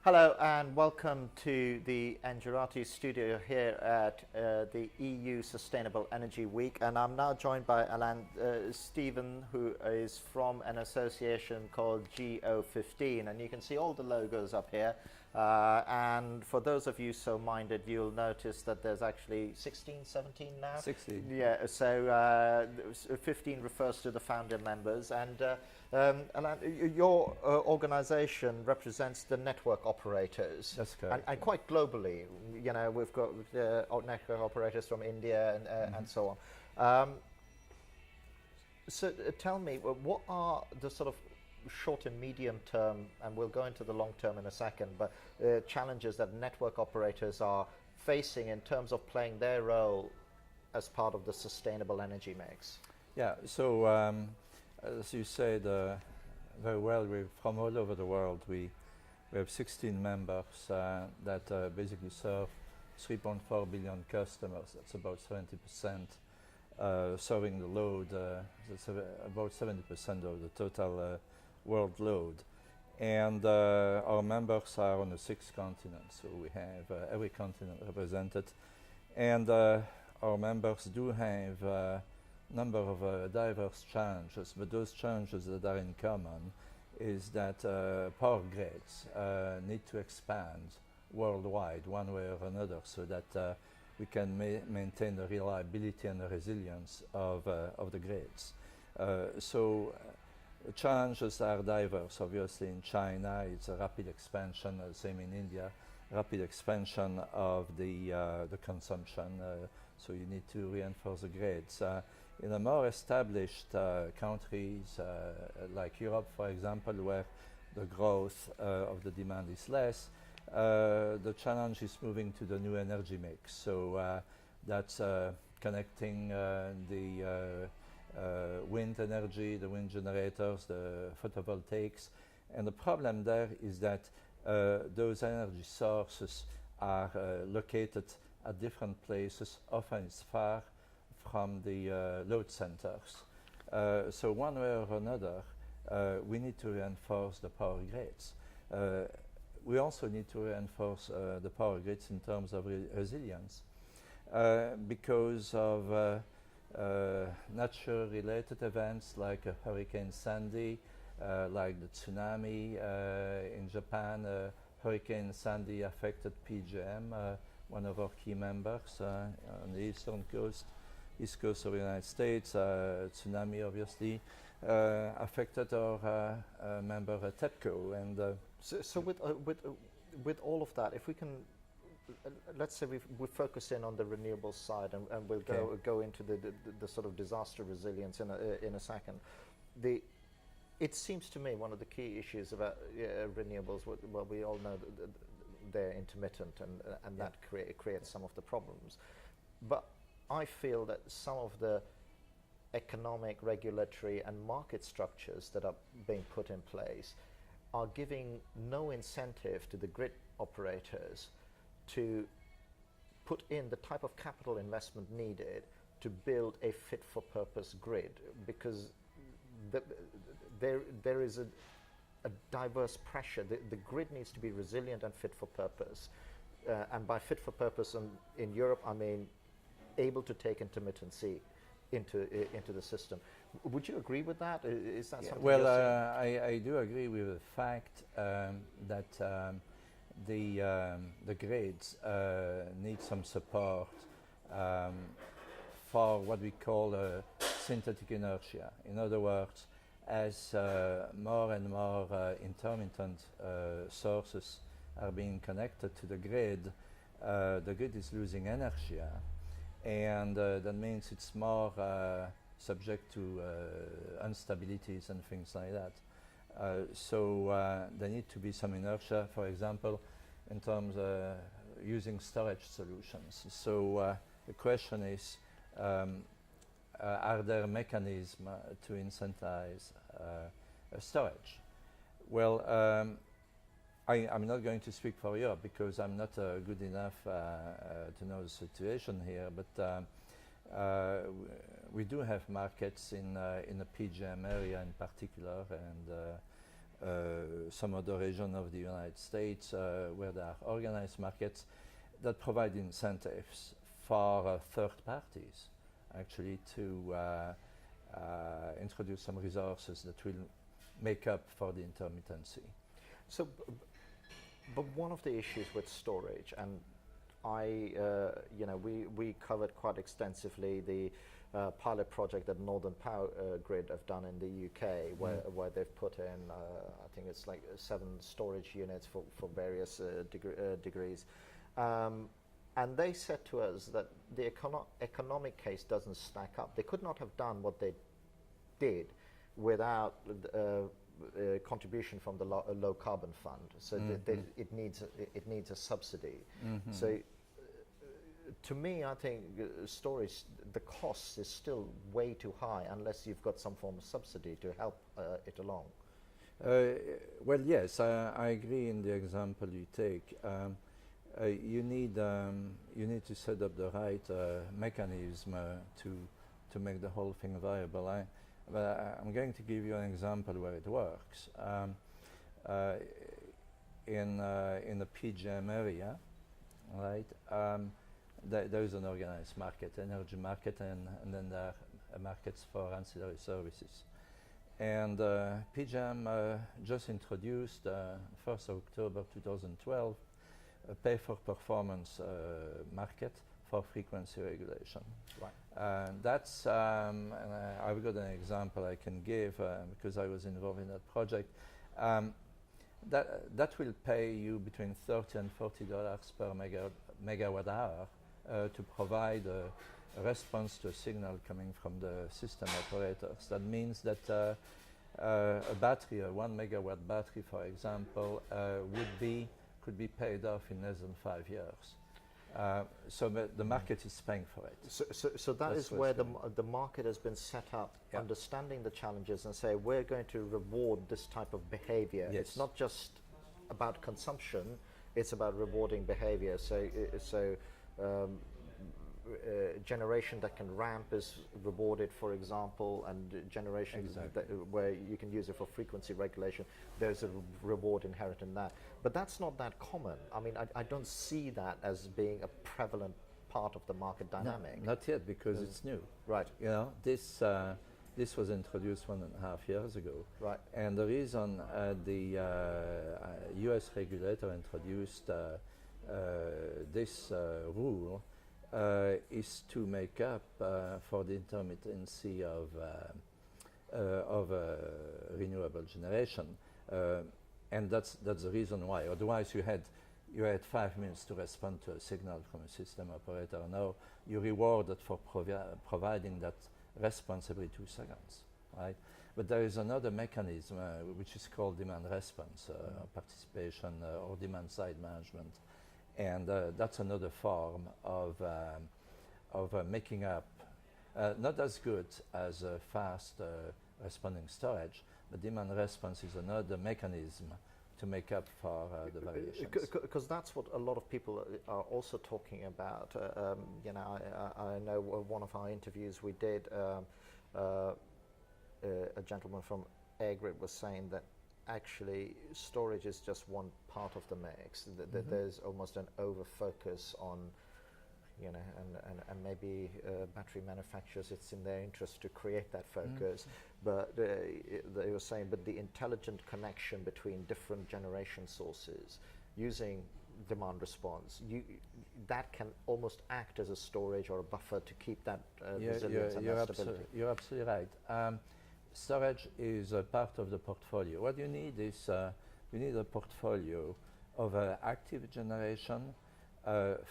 Hello and welcome to the Engerati studio here at the EU Sustainable Energy Week, and I'm now joined by Alain Steven, who is from an association called GO15, and you can see all the logos up here, and for those of you so minded, you'll notice that there's actually 16, 17 now? 16. Yeah, so 15 refers to the founder members, and Alain, your organization represents the network operators. That's correct. And quite globally, you know, we've got network operators from India and so on. So tell me, what are the sort of short and medium term, and we'll go into the long term in a second, but challenges that network operators are facing in terms of playing their role as part of the sustainable energy mix? Yeah, so as you said very well, we're from all over the world. We have 16 members that basically serve 3.4 billion customers. That's about 70% serving the load. That's about 70% of the total world load. And our members are on the 6 continents, so we have every continent represented. And our members do have a number of diverse challenges, but those challenges that are in common is that power grids need to expand worldwide one way or another, so that we can maintain the reliability and the resilience of the grids. So challenges are diverse. Obviously in China it's a rapid expansion, same in India, rapid expansion of the consumption, so you need to reinforce the grids. In the more established countries like Europe, for example, where the growth of the demand is less, the challenge is moving to the new energy mix. So that's connecting the wind energy, the wind generators, the photovoltaics. And the problem there is that those energy sources are located at different places. Often it's far from the load centers. So one way or another, we need to reinforce the power grids. We also need to reinforce the power grids in terms of resilience because of nature-related events like Hurricane Sandy, like the tsunami in Japan. Hurricane Sandy affected PJM, one of our key members on the east coast of the United States. Tsunami obviously affected our member TEPCO. And so with all of that, if we can, let's say we focus in on the renewable side, and we'll go into the sort of disaster resilience in a second. It seems to me one of the key issues about renewables, well, we all know that they're intermittent, and that creates some of the problems. But I feel that some of the economic, regulatory and market structures that are being put in place are giving no incentive to the grid operators to put in the type of capital investment needed to build a fit-for-purpose grid, because there is a diverse pressure. The grid needs to be resilient and fit for purpose, and by fit for purpose in Europe I mean able to take intermittency into the system. Would you agree with that? Is that something? Well, I do agree with the fact that the grids need some support for what we call synthetic inertia. In other words, as more and more intermittent sources are being connected to the grid is losing inertia, and that means it's more subject to instabilities and things like that. So there need to be some inertia, for example, in terms of using storage solutions. So the question is, are there mechanisms to incentivize storage? Well, I'm not going to speak for Europe because I'm not good enough to know the situation here, but we do have markets in the PJM area in particular, and some other region of the United States where there are organized markets that provide incentives for third parties actually to introduce some resources that will make up for the intermittency. So, but one of the issues with storage, and we covered quite extensively the pilot project that Northern Power Grid have done in the UK, where they've put in, I think it's like 7 storage units for various degrees. And they said to us that the economic case doesn't stack up. They could not have done what they did without contribution from the low carbon fund. So it needs a subsidy. So to me, I think storage, the cost is still way too high unless you've got some form of subsidy to help it along. Well, yes, I agree in the example you take. You need to set up the right mechanism to make the whole thing viable. I'm going to give you an example where it works. In the PJM area, right? There is an organized market, energy market, and then there are markets for ancillary services. And PJM just introduced 1st of October 2012 a pay-for-performance market for frequency regulation. Right. That's, and I've got an example I can give because I was involved in that project. That will pay you between $30 and $40 per megawatt hour to provide a response to a signal coming from the system operators. That means that a battery, a 1 megawatt battery, for example, could be paid off in less than 5 years. So the market is paying for it. So that is where the market has been set up, understanding the challenges and say, we're going to reward this type of behavior. Yes. It's not just about consumption, it's about rewarding behavior. So generation that can ramp is rewarded, for example, and generations where you can use it for frequency regulation, there's a reward inherent in that. But that's not that common. I mean, I don't see that as being a prevalent part of the market dynamic. No, not yet, because it's new. Right. You know, this was introduced 1.5 years ago. Right. And the reason the US regulator introduced this rule is to make up for the intermittency of renewable generation, and that's the reason why. Otherwise, you had 5 minutes to respond to a signal from a system operator. Now you're rewarded for providing that response every 2 seconds, right? But there is another mechanism which is called demand response, participation, or demand side management. And that's another form of making up, not as good as fast responding storage, but demand response is another mechanism to make up for the variations. Because that's what a lot of people are also talking about. I know one of our interviews we did, a gentleman from Airgrid was saying that actually storage is just one part of the mix. There's almost an over focus on, and maybe battery manufacturers, it's in their interest to create that focus. But they were saying, but the intelligent connection between different generation sources using demand response, that can almost act as a storage or a buffer to keep that resilience and that stability. You're absolutely right. Storage is a part of the portfolio. What you need is you need a portfolio of active generation,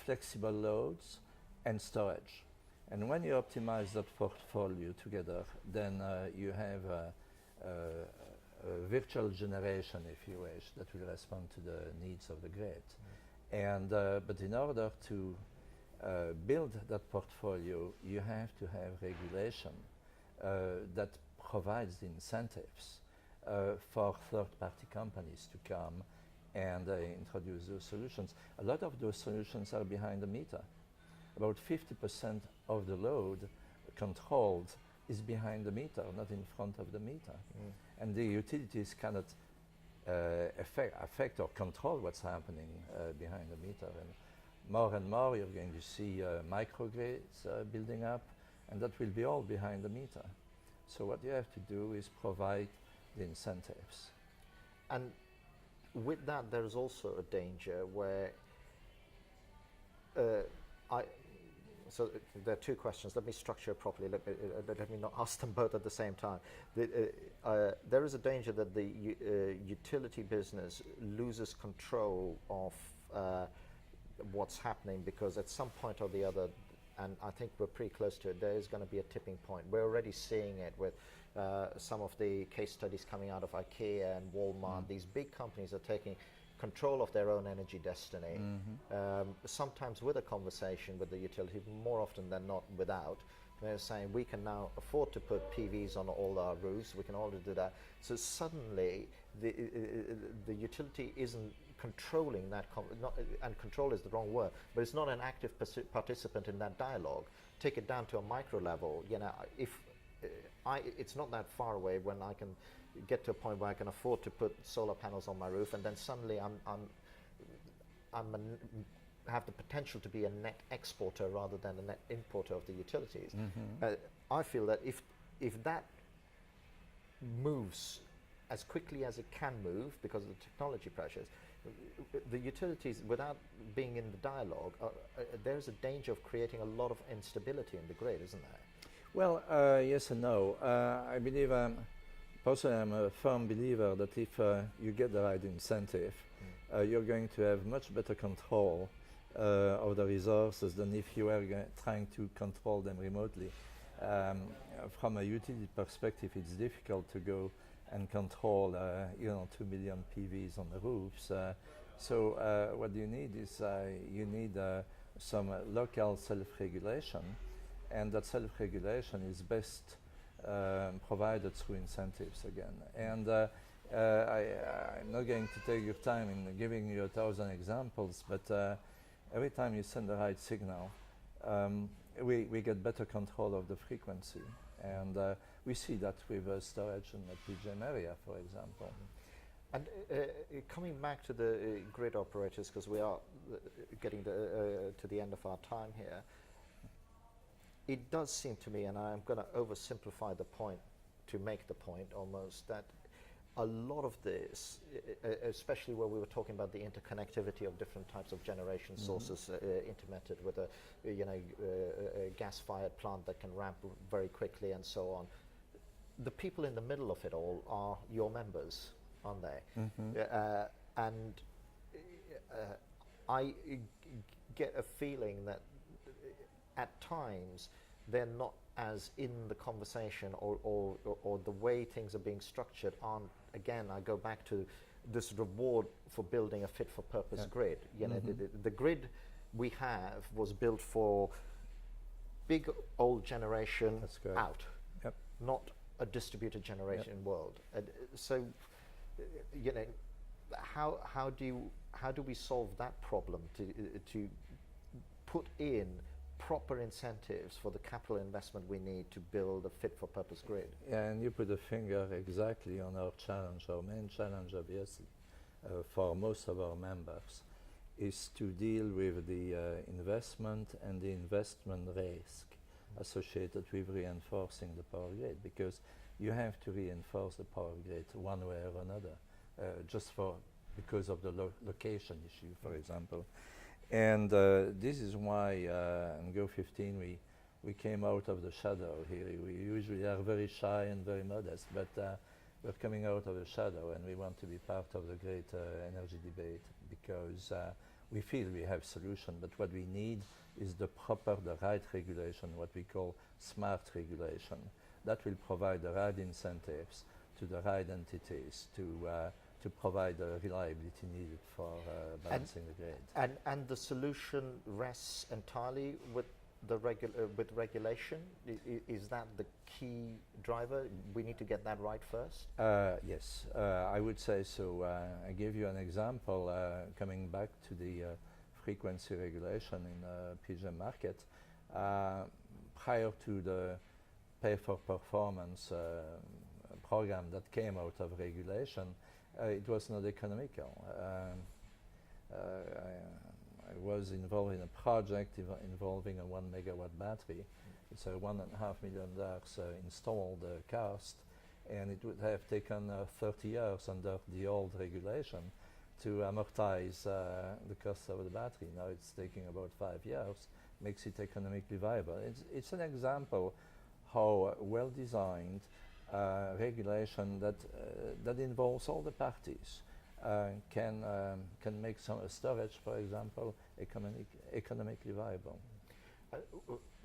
flexible loads, and storage. And when you optimize that portfolio together, then you have a virtual generation, if you wish, that will respond to the needs of the grid. And but in order to build that portfolio, you have to have regulation that provides the incentives for third-party companies to come and introduce those solutions. A lot of those solutions are behind the meter. About 50% of the load controlled is behind the meter, not in front of the meter. And the utilities cannot affect or control what's happening behind the meter. And more you're going to see microgrids building up, and that will be all behind the meter. So what you have to do is provide the incentives. And with that, there is also a danger where so there are two questions. Let me structure it properly. Let me not ask them both at the same time. There is a danger that the utility business loses control of what's happening, because at some point or the other, and I think we're pretty close to it, there is going to be a tipping point. We're already seeing it with some of the case studies coming out of IKEA and Walmart. These big companies are taking control of their own energy destiny, sometimes with a conversation with the utility, more often than not without. They're saying we can now afford to put PVs on all our roofs, we can already do that. So suddenly the utility isn't controlling that, and control is the wrong word, but it's not an active participant in that dialogue. Take it down to a micro level. You know, if it's not that far away when I can get to a point where I can afford to put solar panels on my roof, and then suddenly have the potential to be a net exporter rather than a net importer of the utilities. I feel that if that moves as quickly as it can move because of the technology pressures, the utilities, without being in the dialogue, there's a danger of creating a lot of instability in the grid, isn't there? Well, yes and no. I believe, personally, I'm a firm believer that if you get the right incentive, you're going to have much better control of the resources than if you were trying to control them remotely. From a utility perspective, it's difficult to go and control 2 million PVs on the roofs. So what you need is you need some local self-regulation, and that self-regulation is best provided through incentives again. And I'm not going to take your time in giving you 1,000 examples, but every time you send the right signal, we get better control of the frequency. And we see that with storage in the PJM area, for example. And coming back to the grid operators, because we are getting to the end of our time here, it does seem to me, and I'm going to oversimplify the point to make the point almost, that a lot of this, especially where we were talking about the interconnectivity of different types of generation sources intermittent with a gas-fired plant that can ramp very quickly and so on, the people in the middle of it all are your members, aren't they? And I get a feeling that at times they're not as in the conversation, or the way things are being structured aren't. Again, I go back to this reward for building a fit-for-purpose grid. You know, the grid we have was built for big old generation out, not a distributed generation world. And so, you know, how do we solve that problem to put in proper incentives for the capital investment we need to build a fit-for-purpose grid? Yeah, and you put the finger exactly on our challenge. Our main challenge, obviously, for most of our members, is to deal with the investment and the investment risk associated with reinforcing the power grid, because you have to reinforce the power grid one way or another, because of the location issue, for example. And this is why in GO15 we came out of the shadow here. We usually are very shy and very modest, but we're coming out of the shadow, and we want to be part of the great energy debate, because we feel we have solution, but what we need is the right regulation, what we call smart regulation. That will provide the right incentives to the right entities to provide the reliability needed for balancing the grid. And the solution rests entirely with the with regulation? Is that the key driver? We need to get that right first? Yes, I would say so. I give you an example, coming back to the frequency regulation in the PJM market. Prior to the pay for performance program that came out of regulation, it was not economical. I was involved in a project involving a 1 megawatt battery. It's a $1.5 million installed cost, and it would have taken 30 years under the old regulation to amortize the cost of the battery. Now it's taking about 5 years, makes it economically viable. It's an example how well-designed regulation that involves all the parties can make some storage, for example, economically viable.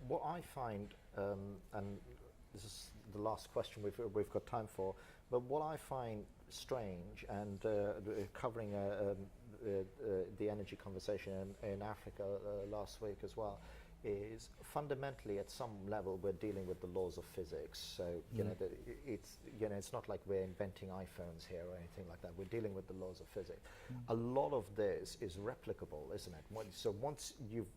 What I find, and this is the last question we've got time for, but what I find strange, and covering the energy conversation in Africa last week as well, is fundamentally at some level we're dealing with the laws of physics. So you know, it's not like we're inventing iPhones here or anything like that. We're dealing with the laws of physics. A lot of this is replicable, isn't it? So once you've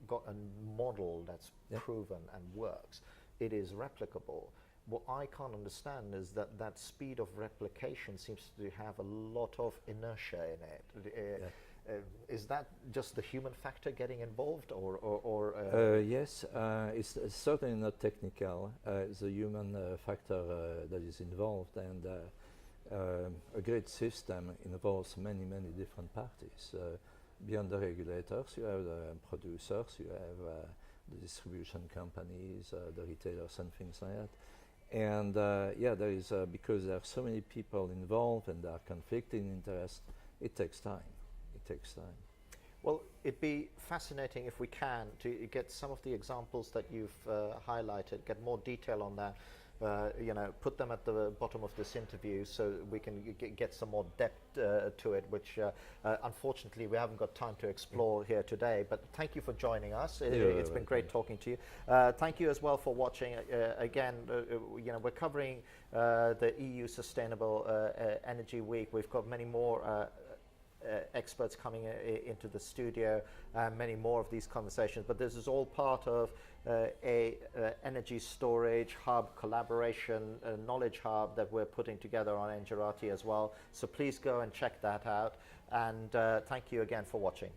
got a model that's proven and works, it is replicable. What I can't understand is that speed of replication seems to have a lot of inertia in it. Is that just the human factor getting involved, or yes, it's certainly not technical. It's a human factor that is involved, and a great system involves many different parties. Beyond the regulators, you have the producers, you have the distribution companies, the retailers, and things like that. And yeah, there is because there are so many people involved and there are conflicting interests. It takes time. It takes time. Well, it'd be fascinating if we can to get some of the examples that you've highlighted, get more detail on that. You know, put them at the bottom of this interview so we can get some more depth to it, which unfortunately we haven't got time to explore here today. But thank you for joining us. It's been great talking to you. Thank you as well for watching. Again, you know, we're covering the EU Sustainable Energy Week. We've got many more experts coming into the studio, many more of these conversations, but this is all part of a energy storage hub collaboration, knowledge hub that we're putting together on Engerati as well. So please go and check that out, and thank you again for watching.